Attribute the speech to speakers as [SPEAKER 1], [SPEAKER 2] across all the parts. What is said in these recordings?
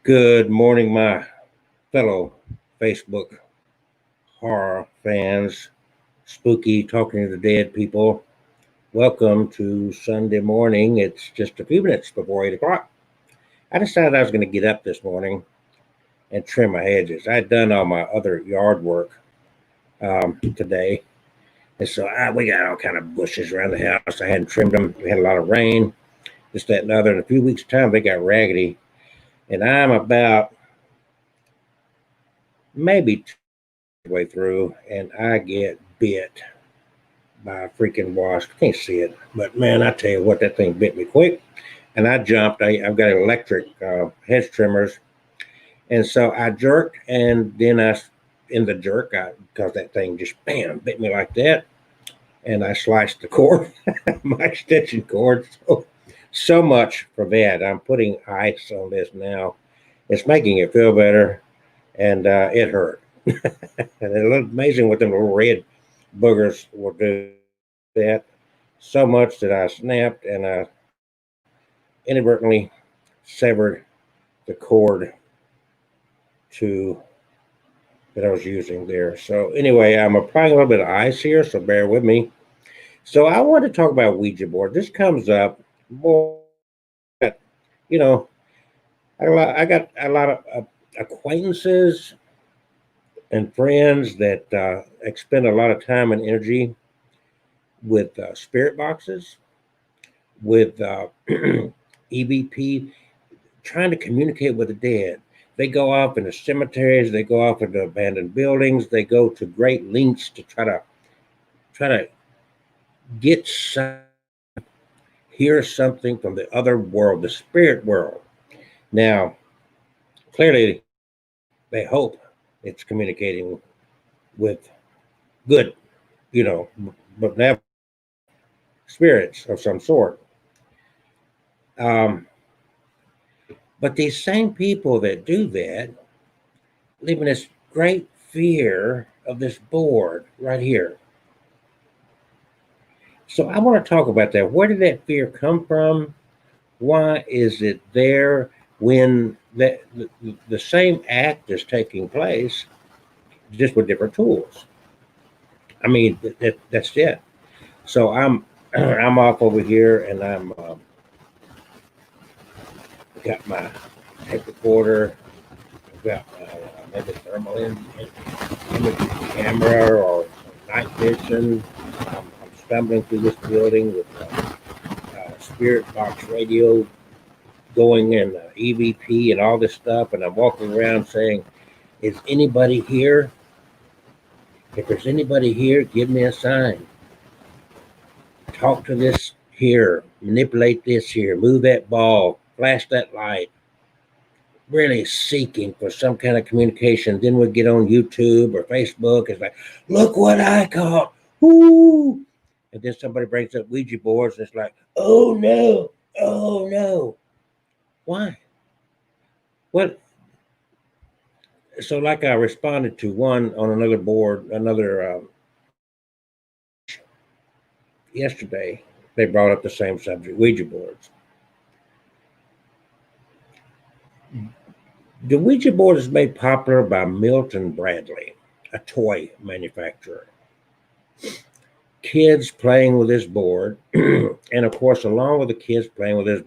[SPEAKER 1] Good morning, my fellow Facebook horror fans, spooky talking to the dead people. Welcome to Sunday morning. It's just a few minutes before 8 o'clock. I decided I was going to get up this morning and trim my hedges. I'd done all my other yard work today. And so we got all kind of bushes around the house. I hadn't trimmed them. We had a lot of rain, this, that, and the other. In a few weeks' time, they got raggedy. And I'm about maybe way through, and I get bit by a freaking wasp. Can't see it, but man, I tell you what, that thing bit me quick, and I jumped. I've got electric hedge trimmers, and so I jerked, and then in the jerk, because that thing just bam bit me like that, and I sliced the cord, my extension cord. So much for that. I'm putting ice on this now. It's making it feel better, and it hurt. And it looked amazing what them little red boogers will do that. So much that I snapped and I inadvertently severed the cord to that I was using there. So anyway, I'm applying a little bit of ice here, so bear with me. So I want to talk about Ouija board. This comes up more, you know, I got a lot of acquaintances and friends that expend a lot of time and energy with spirit boxes, with EVP, trying to communicate with the dead. They go off into cemeteries, they go off into abandoned buildings, they go to great lengths to try to get some, hear something from the other world, the spirit world. Now, clearly, they hope it's communicating with good, you know, but now spirits of some sort. Um, but these same people that do that live in this great fear of this board right here. So I want to talk about that. Where did that fear come from? Why is it there when the same act is taking place, just with different tools? I mean, that's it. So I'm off over here, and I'm got my tape recorder. I've got my maybe thermal imaging camera or night vision. I'm stumbling through this building with spirit box radio going in EVP and all this stuff, and I'm walking around saying, "Is anybody here? If there's anybody here, give me a sign. Talk to this here, manipulate this here, move that ball, flash that light." Really seeking for some kind of communication. Then we get on YouTube or Facebook. It's like, look what I caught. Woo! And then somebody brings up Ouija boards, and it's like, oh no, oh no. Why? What? So, like I responded to one on another board, another yesterday, they brought up the same subject, Ouija boards. The Ouija board is made popular by Milton Bradley, a toy manufacturer. Kids playing with this board, and of course, along with the kids playing with this,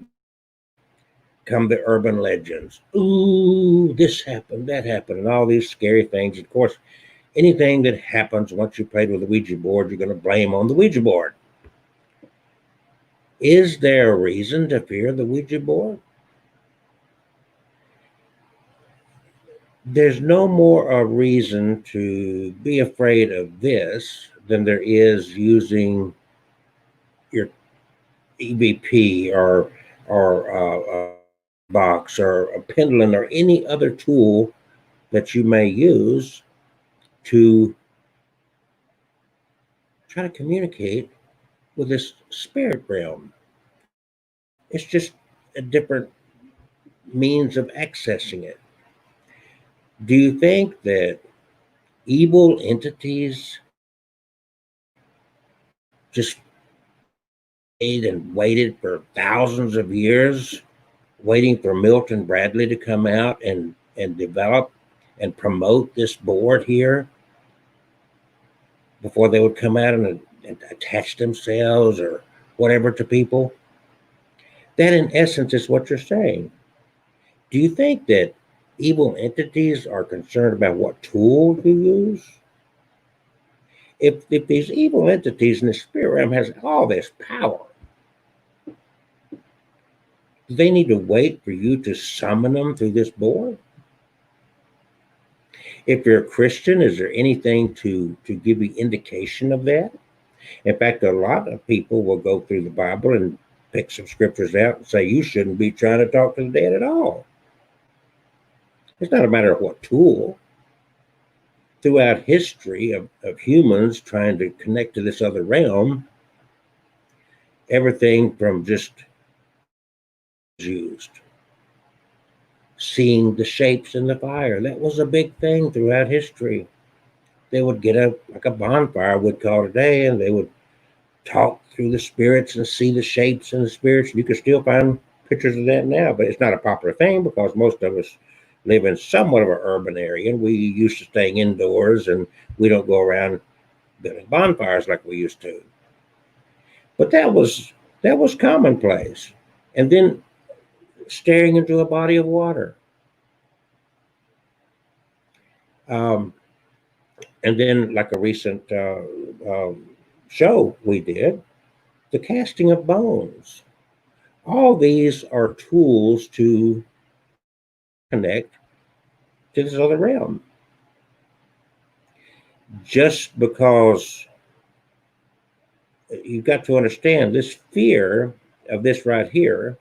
[SPEAKER 1] come the urban legends. Ooh, this happened, that happened, and all these scary things. Of course, anything that happens once you played with the Ouija board, you're going to blame on the Ouija board. Is there a reason to fear the Ouija board? There's no more a reason to be afraid of this than there is using your EVP or box or a pendulum or any other tool that you may use to try to communicate with this spirit realm. It's just a different means of accessing it. Do you think that evil entities just waited and waited for thousands of years waiting for Milton Bradley to come out and develop and promote this board here before they would come out and attach themselves or whatever to people. That, in essence, is what you're saying. Do you think that evil entities are concerned about what tool you use? If these evil entities in the spirit realm has all this power, do they need to wait for you to summon them through this board? If you're a Christian, is there anything to give you indication of that? In fact, a lot of people will go through the Bible and pick some scriptures out and say you shouldn't be trying to talk to the dead at all. It's not a matter of what tool. Throughout history of humans trying to connect to this other realm, everything from just used. Seeing the shapes in the fire, that was a big thing throughout history. They would get like a bonfire we'd call today, and they would talk through the spirits and see the shapes in the spirits. You can still find pictures of that now, but it's not a popular thing because most of us live in somewhat of an urban area, and we used to staying indoors, and we don't go around building bonfires like we used to. But that was commonplace. And then staring into a body of water. And then, like a recent show we did, the casting of bones. All these are tools to connect to this other realm. Just because you've got to understand this fear of this right here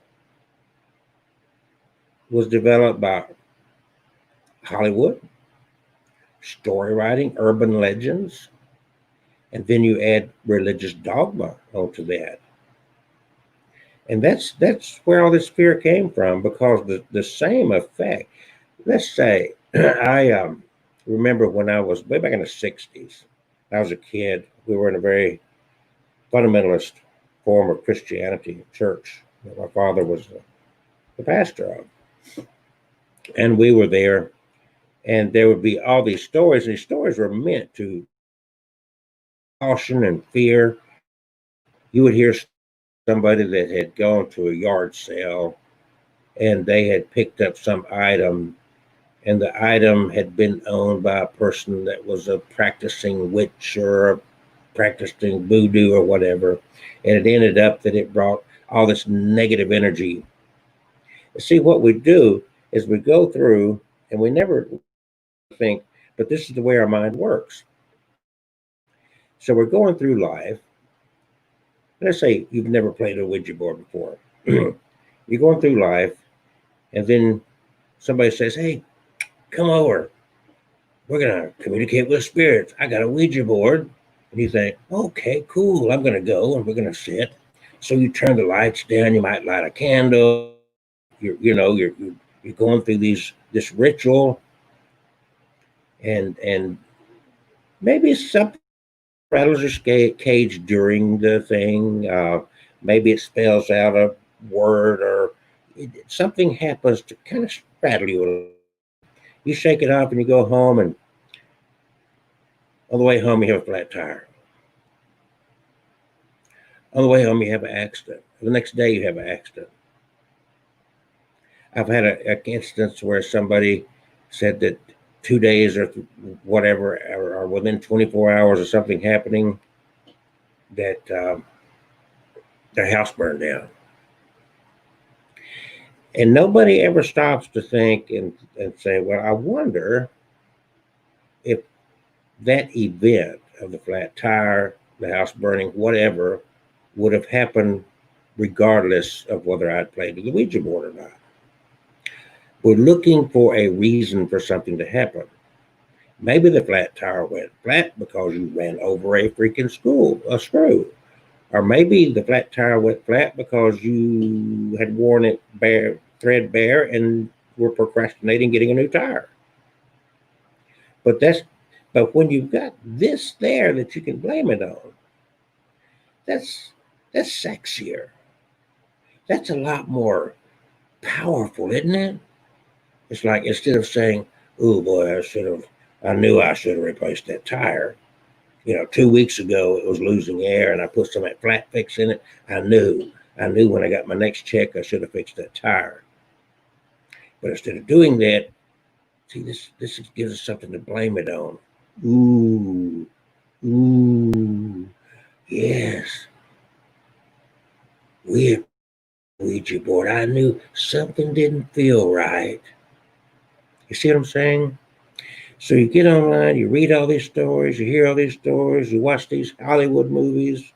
[SPEAKER 1] was developed by Hollywood, story writing, urban legends, and then you add religious dogma onto that. And that's where all this fear came from, because the same effect. Let's say I remember when I was way back in the 60s, I was a kid. We were in a very fundamentalist form of Christianity church that my father was the pastor of. And we were there, and there would be all these stories, and these stories were meant to caution and fear. You would hear somebody that had gone to a yard sale and they had picked up some item, and the item had been owned by a person that was a practicing witch or a practicing voodoo or whatever, and it ended up that it brought all this negative energy. See, what we do is we go through and we never think, but this is the way our mind works. So we're going through life. Let's say you've never played a Ouija board before. You're going through life, and then somebody says, "Hey, come over. We're going to communicate with spirits. I got a Ouija board." And you think, "Okay, cool. I'm going to go and we're going to sit." So you turn the lights down. You might light a candle. You're going through this ritual, and maybe something rattles your cage during the thing. Maybe it spells out a word, or something happens to kind of rattle you. You shake it off and you go home, and on the way home you have a flat tire. On the way home you have an accident. The next day you have an accident. I've had an instance where somebody said that 2 days or whatever, or within 24 hours of something happening, that their house burned down. And nobody ever stops to think and say, well, I wonder if that event of the flat tire, the house burning, whatever, would have happened regardless of whether I'd played the Ouija board or not. We're looking for a reason for something to happen. Maybe the flat tire went flat because you ran over a freaking screw. Or maybe the flat tire went flat because you had worn it threadbare and were procrastinating getting a new tire. But when you've got this there that you can blame it on, that's sexier. That's a lot more powerful, isn't it? It's like instead of saying, "Oh boy, I knew I should have replaced that tire." 2 weeks ago it was losing air, and I put some of that flat fix in it. I knew when I got my next check I should have fixed that tire. But instead of doing that, see, this gives us something to blame it on. Ooh, ooh, yes. We Ouija board. I knew something didn't feel right. You see what I'm saying? So you get online, you read all these stories, you hear all these stories, you watch these Hollywood movies,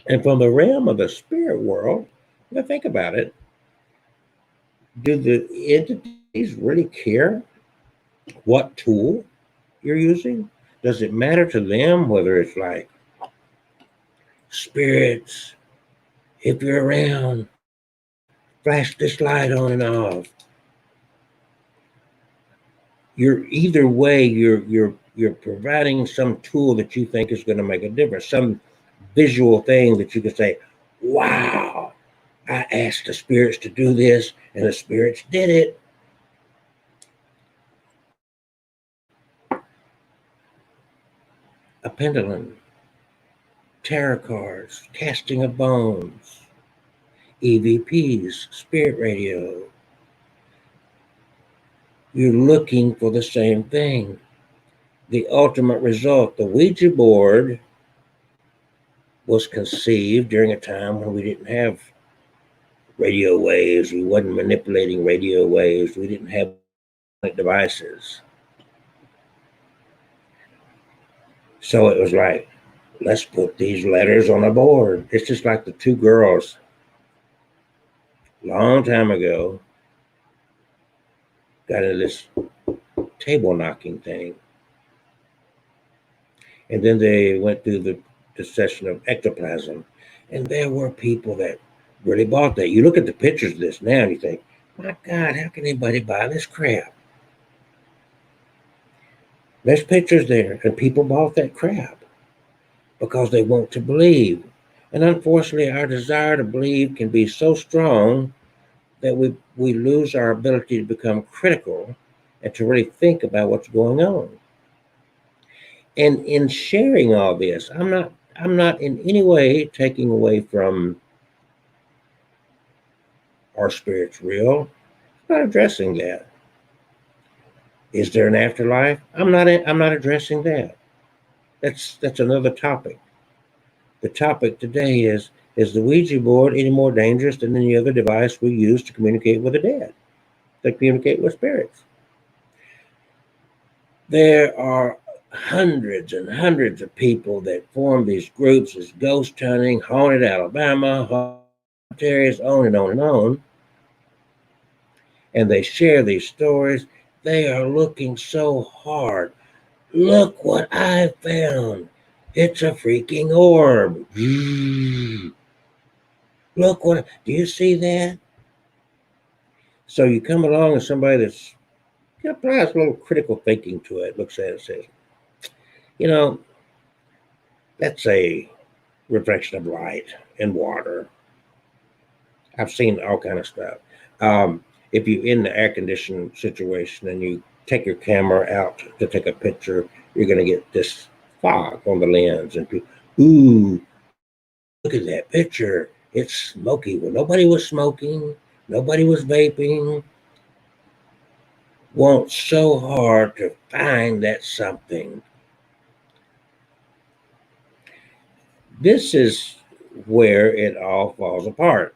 [SPEAKER 1] and from the realm of the spirit world, think about it. Do the entities really care what tool you're using? Does it matter to them whether it's like spirits, if you're around, flash this light on and off? You're either way, you're providing some tool that you think is going to make a difference, some visual thing that you can say, wow, I asked the spirits to do this and the spirits did it. A pendulum, tarot cards, casting of bones, EVPs, spirit radio. You're looking for the same thing. The ultimate result. The Ouija board was conceived during a time when we didn't have radio waves. We wasn't manipulating radio waves. We didn't have devices. So it was like, let's put these letters on a board. It's just like the two girls long time ago got into this table knocking thing. And then they went through the session of ectoplasm. And there were people that really bought that. You look at the pictures of this now and you think, my God, how can anybody buy this crap? There's pictures there, and people bought that crap because they want to believe. And unfortunately, our desire to believe can be so strong that we lose our ability to become critical and to really think about what's going on. And in sharing all this, I'm not in any way taking away from our spirit's real. I'm not addressing that. Is there an afterlife? I'm not addressing that. That's another topic. The topic today is the Ouija board any more dangerous than any other device we use to communicate with the dead, to communicate with spirits? There are hundreds and hundreds of people that form these groups as ghost hunting, haunted Alabama, haunted areas, on and on and on. And they share these stories. They are looking so hard. Look what I found. It's a freaking orb. Look what, do you see that? So you come along with somebody that's applies a little critical thinking to it, looks at it and says, you know, that's a reflection of light and water. I've seen all kind of stuff. If you're in the air conditioned situation and you take your camera out to take a picture, you're going to get this fog on the lens, and people, ooh, look at that picture. It's smoky. Well, nobody was smoking. Nobody was vaping. Want so hard to find that something. This is where it all falls apart.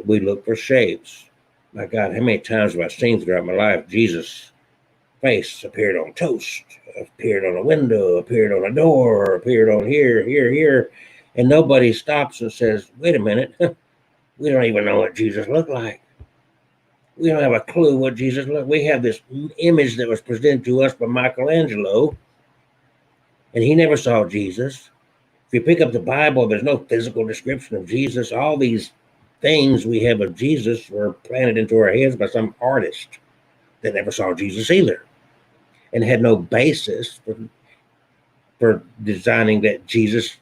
[SPEAKER 1] We look for shapes. My God, how many times have I seen throughout my life Jesus' face appeared on toast, appeared on a window, appeared on a door, appeared on here, and nobody stops and says, wait a minute, we don't even know what Jesus looked like. We don't have a clue what Jesus looked. We have this image that was presented to us by Michelangelo, and he never saw Jesus. If you pick up the Bible, there's no physical description of Jesus. All these things we have of Jesus were planted into our heads by some artist that never saw Jesus either, and had no basis for designing that Jesus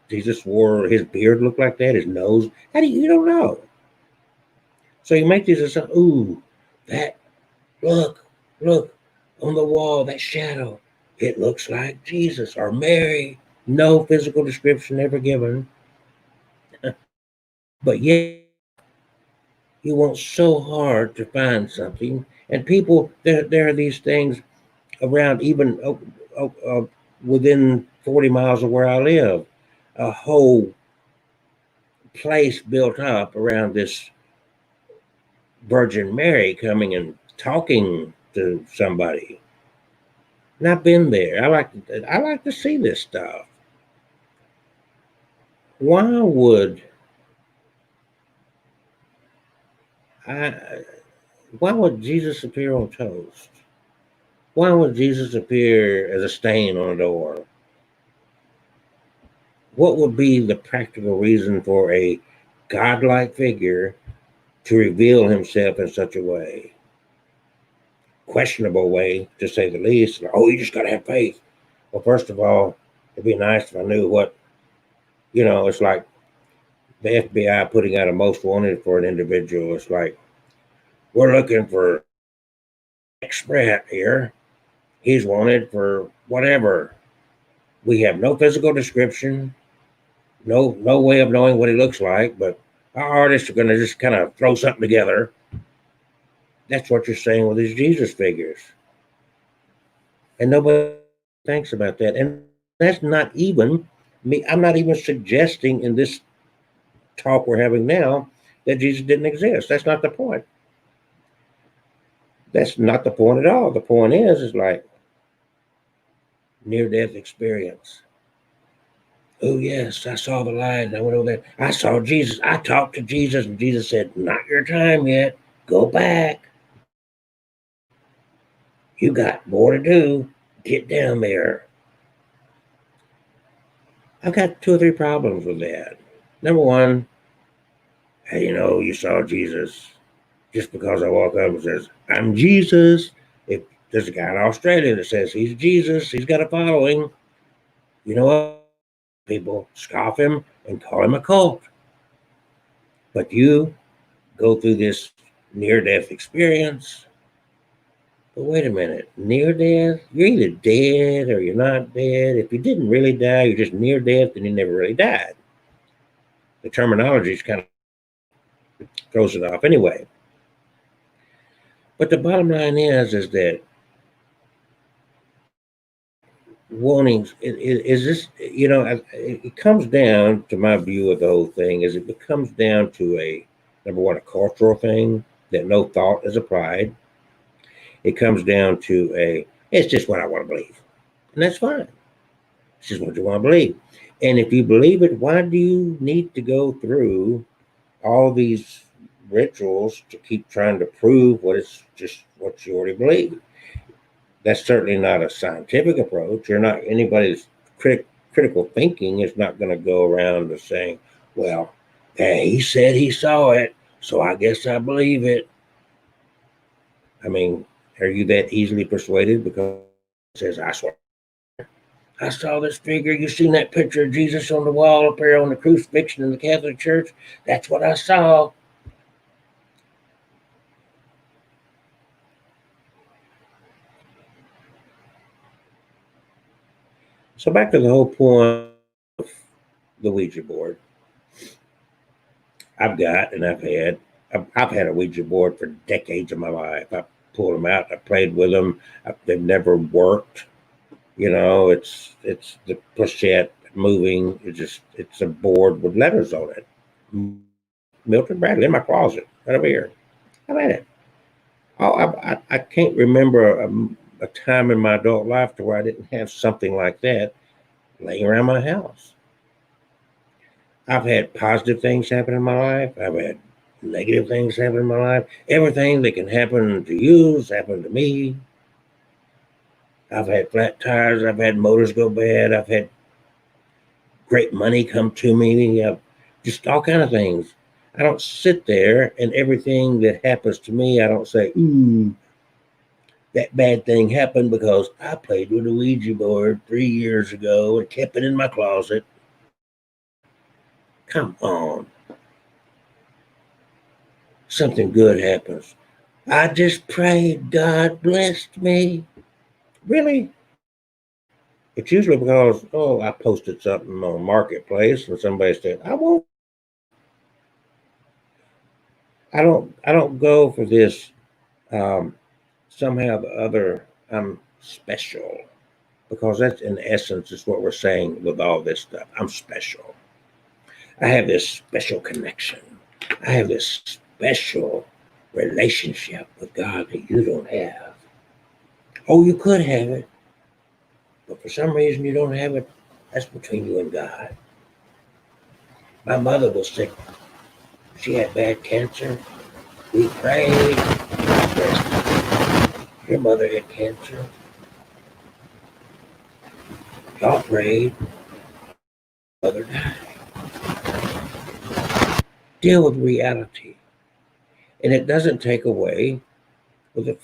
[SPEAKER 1] Jesus swore his beard looked like that, his nose. How do you don't know? So you make these assumptions. Ooh, that look on the wall, that shadow. It looks like Jesus or Mary. No physical description ever given. But yet you want so hard to find something. And people, there are these things around even within 40 miles of where I live, a whole place built up around this Virgin Mary coming and talking to somebody. And I've been there. I like to see this stuff. Why would I? Why would Jesus appear on toast? Why would Jesus appear as a stain on a door? What would be the practical reason for a godlike figure to reveal himself in such a way? Questionable way, to say the least. Oh, you just got to have faith. Well, first of all, it'd be nice if I knew what, it's like the FBI putting out a most wanted for an individual. It's like, we're looking for expert here. He's wanted for whatever. We have no physical description, no way of knowing what he looks like, but our artists are going to just kind of throw something together. That's what you're saying with these Jesus figures. And nobody thinks about that. And that's not even me. I'm not even suggesting in this talk we're having now that Jesus didn't exist. That's not the point. That's not the point at all. The point is like near death experience. Oh, yes, I saw the light. I went over there. I saw Jesus. I talked to Jesus, and Jesus said, not your time yet. Go back. You got more to do. Get down there. I've got 2 or 3 problems with that. Number one, hey, you saw Jesus. Just because I walk up and says, I'm Jesus. If there's a guy in Australia that says he's Jesus, he's got a following, you know what? People scoff him and call him a cult. But you go through this near death experience. But wait a minute, near death? You're either dead or you're not dead. If you didn't really die, you're just near death and you never really died. The terminology is kind of throws it off anyway. But the bottom line is that wanting is this, it comes down to my view of the whole thing is it comes down to a number one, a cultural thing that no thought is applied. It comes down to it's just what I want to believe, and that's fine. It's just what you want to believe. And if you believe it, why do you need to go through all these rituals to keep trying to prove what it's just what you already believe? That's certainly not a scientific approach. You're not anybody's critical thinking is not going to go around to saying, well, hey, he said he saw it, so I guess I believe it. I mean, are you that easily persuaded because it says, I swear, I saw this figure. You seen that picture of Jesus on the wall up there on the crucifixion in the Catholic Church? That's what I saw. So back to the whole point of the Ouija board. I've had a Ouija board for decades of my life. I pulled them out. I played with them. They've never worked. It's the pochette moving. It's a board with letters on it. Milton Bradley in my closet right over here. I've had it. Oh, I can't remember a time in my adult life to where I didn't have something like that laying around my house. I've had positive things happen in my life. I've had negative things happen in my life. Everything that can happen to you has happened to me. I've had flat tires. I've had motors go bad. I've had great money come to me. Just all kind of things. I don't sit there and everything that happens to me, I don't say, ooh, that bad thing happened because I played with a Ouija board 3 years ago and kept it in my closet. Come on. Something good happens. I just prayed God blessed me. Really? It's usually because, oh, I posted something on Marketplace and somebody said, I won't. I don't go for this somehow the other I'm special. Because that's in essence is what we're saying with all this stuff. I'm special. I have this special connection. I have this special relationship with God that you don't have. Oh, you could have it, but for some reason you don't have it. That's between you and God. My mother was sick. She had bad cancer. We prayed. Your mother had cancer. Y'all prayed. Mother died. Deal with reality. And it doesn't take away with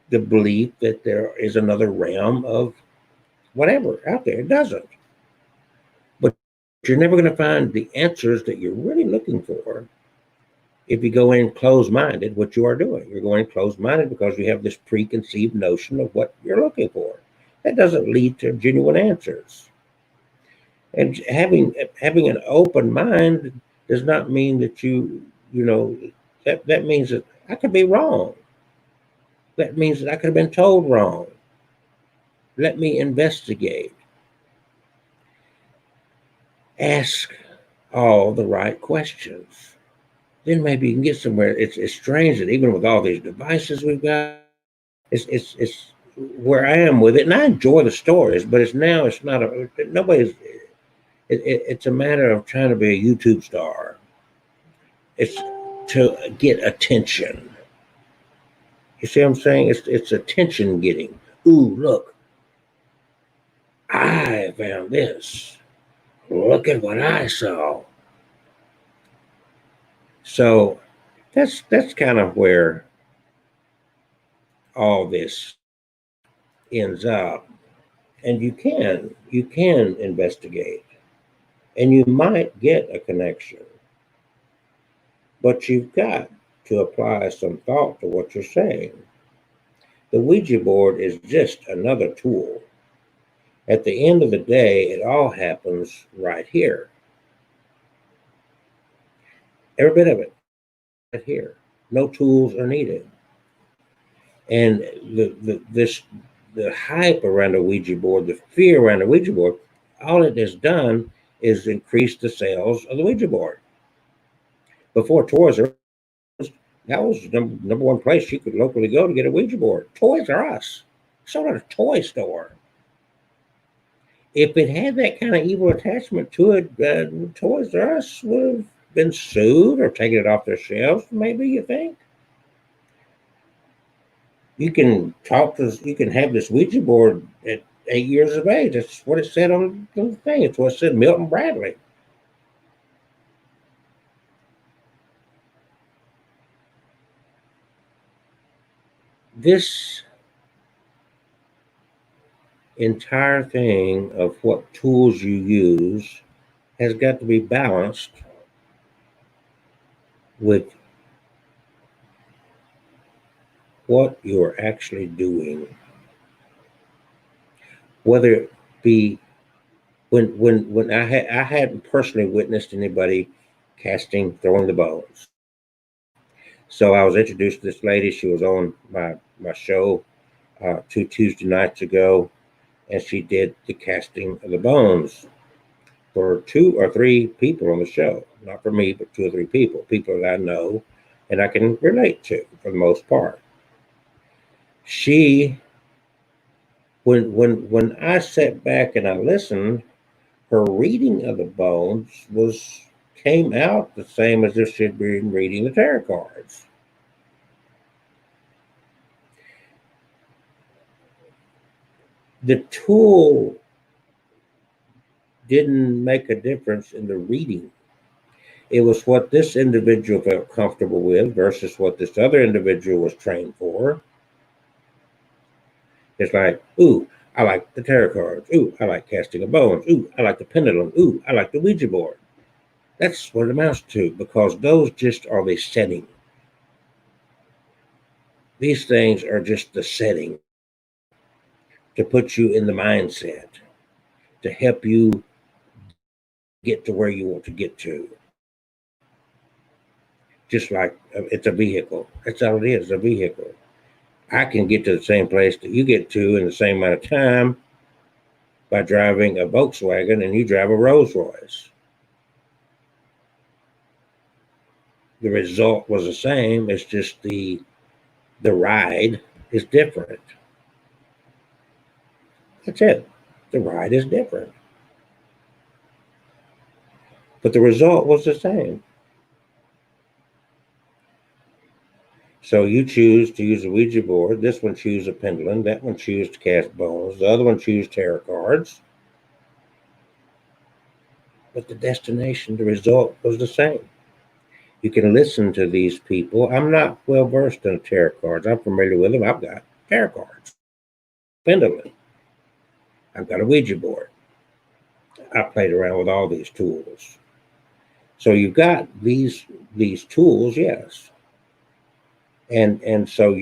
[SPEAKER 1] the belief that there is another realm of whatever out there. It doesn't. But you're never going to find the answers that you're really looking for if you go in closed minded, what you are doing. You're going closed minded because you have this preconceived notion of what you're looking for. That doesn't lead to genuine answers. And having an open mind does not mean that that means that I could be wrong. That means that I could have been told wrong. Let me investigate. Ask all the right questions. Then maybe you can get somewhere. It's strange that even with all these devices we've got, it's where I am with it, and I enjoy the stories. But it's not a nobody's. It's a matter of trying to be a YouTube star. It's to get attention. You see what I'm saying? It's attention getting. Ooh, look, I found this. Look at what I saw. So that's kind of where all this ends up. And you can investigate and you might get a connection, but you've got to apply some thought to what you're saying. The Ouija board is just another tool. At the end of the day, it all happens right here. Every bit of it right here. No tools are needed. And the hype around the Ouija board, the fear around the Ouija board, all it has done is increase the sales of the Ouija board. Before Toys R Us, that was the number one place you could locally go to get a Ouija board. Toys R Us. Sold at a toy store. If it had that kind of evil attachment to it, Toys R Us would have been sued or taken it off their shelves, maybe, you think? You can have this Ouija board at 8 years of age. That's what it said on the thing. It's what it said Milton Bradley. This entire thing of what tools you use has got to be balanced with what you're actually doing. Whether it be when I hadn't personally witnessed anybody throwing the bones. So I was introduced to this lady. She was on my show 2 Tuesday nights ago, and she did the casting of the bones for 2 or 3 people on the show. Not for me, but 2 or 3 people that I know and I can relate to for the most part. She, when I sat back and I listened, her reading of the bones came out the same as if she'd been reading the tarot cards. The tool didn't make a difference in the reading. It was what this individual felt comfortable with versus what this other individual was trained for. It's like, ooh, I like the tarot cards. Ooh, I like casting of bones. Ooh, I like the pendulum. Ooh, I like the Ouija board. That's what it amounts to, because those just are the setting. These things are just the setting to put you in the mindset, to help you get to where you want to get to. Just like it's a vehicle. That's all it is, a vehicle. I can get to the same place that you get to in the same amount of time by driving a Volkswagen, and you drive a Rolls Royce. The result was the same. It's just the ride is different. That's it. The ride is different. But the result was the same. So you choose to use a Ouija board. This one choose a pendulum. That one choose to cast bones. The other one choose tarot cards. But the destination, the result was the same. You can listen to these people. I'm not well versed in tarot cards. I'm familiar with them. I've got tarot cards, pendulum. I've got a Ouija board. I played around with all these tools. So you've got these tools, yes, and so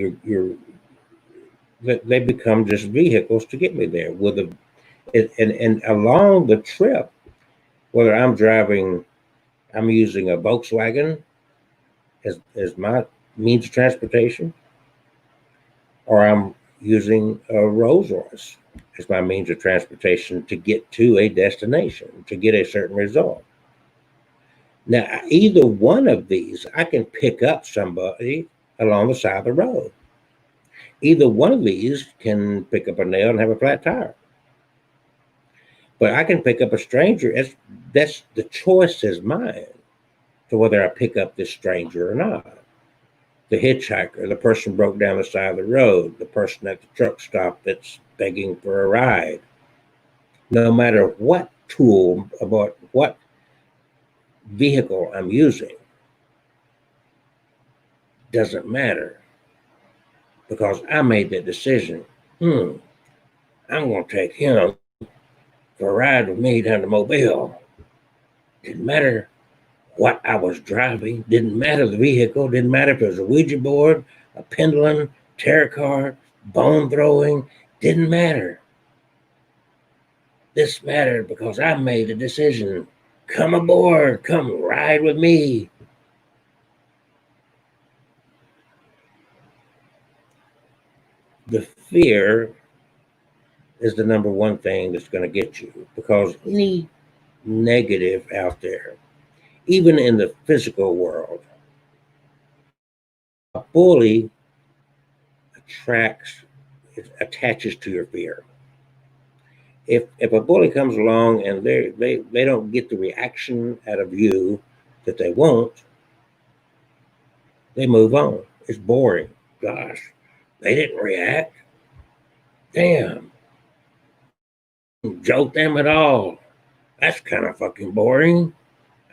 [SPEAKER 1] they become just vehicles to get me there. With a and along the trip, whether I'm using a Volkswagen as my means of transportation, or I'm using a Rolls Royce as my means of transportation to get to a destination, to get a certain result. Now, either one of these, I can pick up somebody along the side of the road. Either one of these can pick up a nail and have a flat tire. But I can pick up a stranger. That's the choice is mine to whether I pick up this stranger or not. The hitchhiker, the person broke down the side of the road, the person at the truck stop that's begging for a ride. No matter what tool, about what vehicle I'm using, doesn't matter, because I made that decision. I'm going to take him for a ride with me down to Mobile. Didn't matter what I was driving, didn't matter the vehicle, didn't matter if it was a Ouija board, a pendulum, tarot card, bone throwing, didn't matter. This mattered because I made a decision. Come aboard, come ride with me. The fear is the number one thing that's going to get you, because any negative out there, even in the physical world, a bully attaches to your fear. If a bully comes along and they don't get the reaction out of you that they want, they move on. It's boring. Gosh, they didn't react. Damn. Joke them at all. That's kind of fucking boring.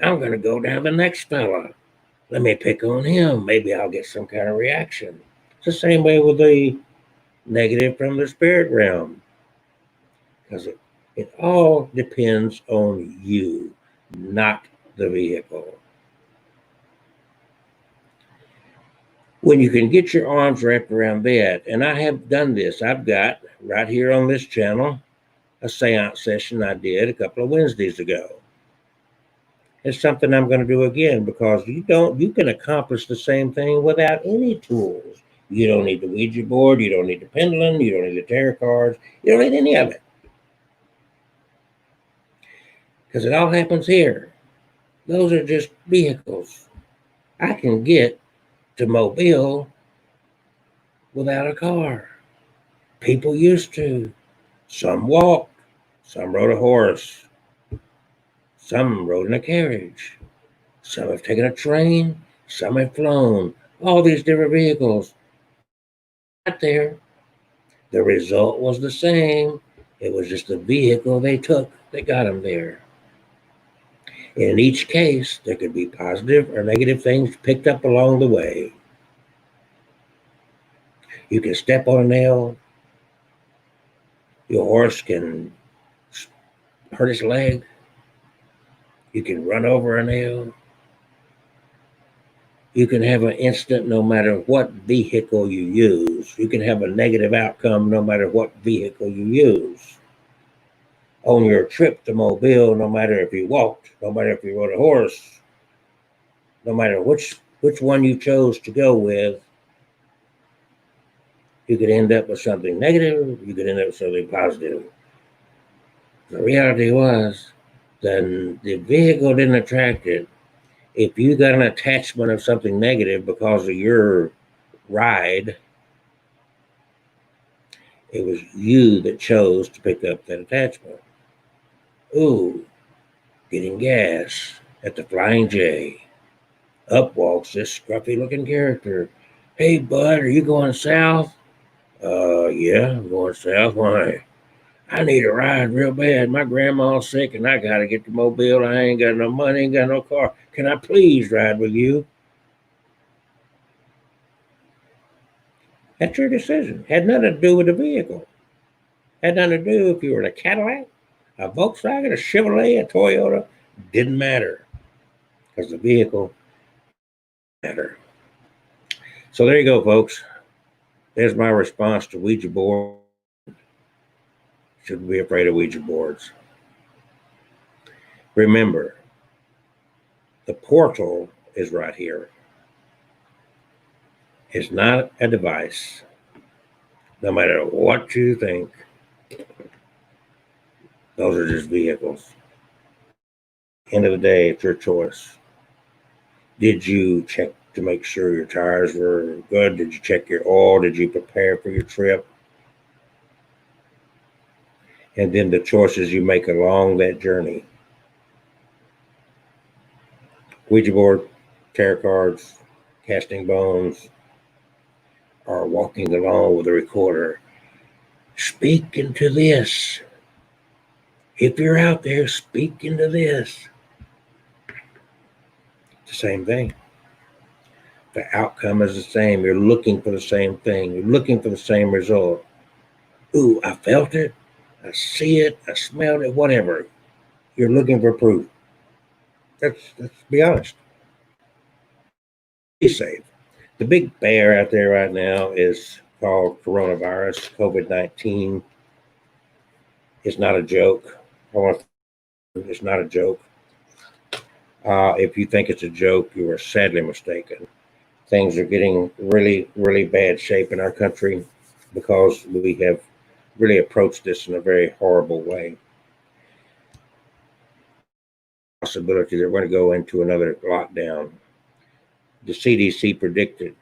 [SPEAKER 1] I'm gonna go down to the next fella. Let me pick on him. Maybe I'll get some kind of reaction. It's the same way with the negative from the spirit realm. Because it all depends on you, not the vehicle. When you can get your arms wrapped around that, and I have done this, I've got right here on this channel a seance session I did a couple of Wednesdays ago. It's something I'm going to do again, because you can accomplish the same thing without any tools. You don't need the Ouija board, you don't need the pendulum, you don't need the tarot cards, you don't need any of it. Because it all happens here. Those are just vehicles. I can get to Mobile without a car. People used to. Some walked, some rode a horse, some rode in a carriage, some have taken a train, some have flown. All these different vehicles. Got there. The result was the same. It was just the vehicle they took that got them there. In each case, there could be positive or negative things picked up along the way. You can step on a nail. Your horse can hurt his leg. You can run over a nail. You can have an instant no matter what vehicle you use. You can have a negative outcome no matter what vehicle you use. On your trip to Mobile, no matter if you walked, no matter if you rode a horse, no matter which one you chose to go with, you could end up with something negative, you could end up with something positive. The reality was, then the vehicle didn't attract it. If you got an attachment of something negative because of your ride, it was you that chose to pick up that attachment. Ooh, getting gas at the Flying J. Up walks this scruffy looking character. Hey, bud, are you going south? Yeah, I'm going south. Why? I need a ride real bad. My grandma's sick and I gotta get to Mobile. I ain't got no money, ain't got no car. Can I please ride with you? That's your decision. Had nothing to do with the vehicle. Had nothing to do if you were in a Cadillac, a Volkswagen, a Chevrolet, a Toyota. Didn't matter because the vehicle mattered. So there you go, folks. There's my response to Ouija board. Shouldn't be afraid of Ouija boards. Remember, the portal is right here. It's not a device. No matter what you think, those are just vehicles. End of the day, it's your choice. Did you check to make sure your tires were good? Did you check your oil? Did you prepare for your trip? And then the choices you make along that journey. Ouija board, tarot cards, casting bones, or walking along with a recorder. Speak into this. If you're out there, speak into this. It's the same thing. The outcome is the same. You're looking for the same thing. You're looking for the same result. Ooh, I felt it. I see it. I smelled it. Whatever. You're looking for proof. Let's be honest. Be safe. The big bear out there right now is called coronavirus, COVID-19. It's not a joke. It's not a joke. If you think it's a joke, you are sadly mistaken. Things are getting really, really bad shape in our country because we have really approached this in a very horrible way. Possibility that we're going to go into another lockdown. The CDC predicted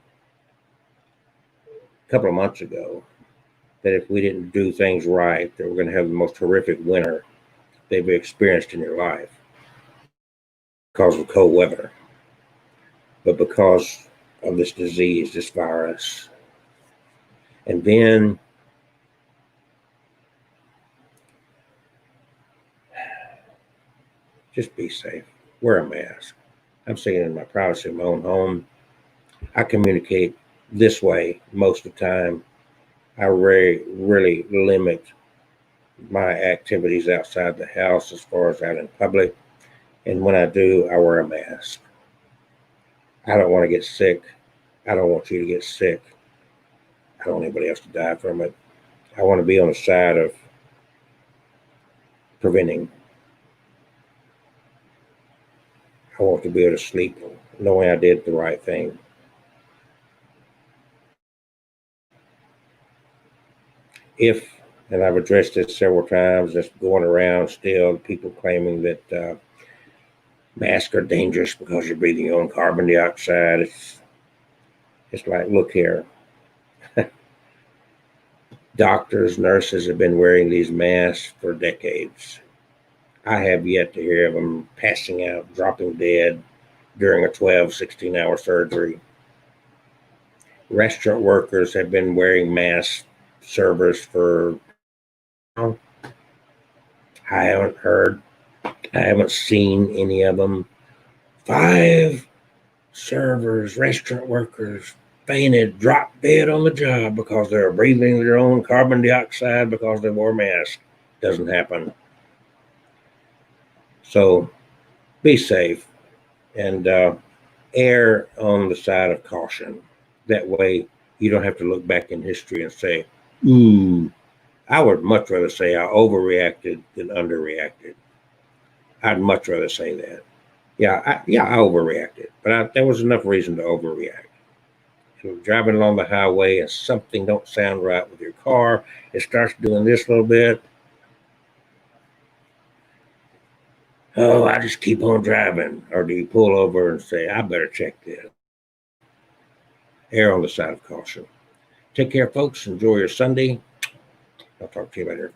[SPEAKER 1] a couple of months ago that if we didn't do things right, that we're going to have the most horrific winter they've experienced in your life because of cold weather, but because of this disease, this virus. And then just be safe. Wear a mask. I'm saying in my privacy of my own home. I communicate this way most of the time. I really limit my activities outside the house as far as out in public. And when I do, I wear a mask. I don't want to get sick. I don't want you to get sick. I don't want anybody else to die from it. I want to be on the side of preventing. I want to be able to sleep knowing I did the right thing. If, and I've addressed this several times, that's going around still, people claiming that masks are dangerous because you're breathing your own carbon dioxide. It's like, look here. Doctors, nurses have been wearing these masks for decades. I have yet to hear of them passing out, dropping dead during a 12, 16-hour surgery. Restaurant workers have been wearing masks, servers for, I haven't heard, I haven't seen any of them. 5 servers, restaurant workers fainted, dropped dead on the job because they were breathing their own carbon dioxide because they wore masks. Doesn't happen. So be safe and err on the side of caution. That way, you don't have to look back in history and say, ooh, I would much rather say I overreacted than underreacted. I'd much rather say that. I overreacted, but there was enough reason to overreact. So driving along the highway and something don't sound right with your car, it starts doing this a little bit. Oh, I just keep on driving. Or do you pull over and say, I better check this? Err on the side of caution. Take care, folks. Enjoy your Sunday. I'll talk to you later.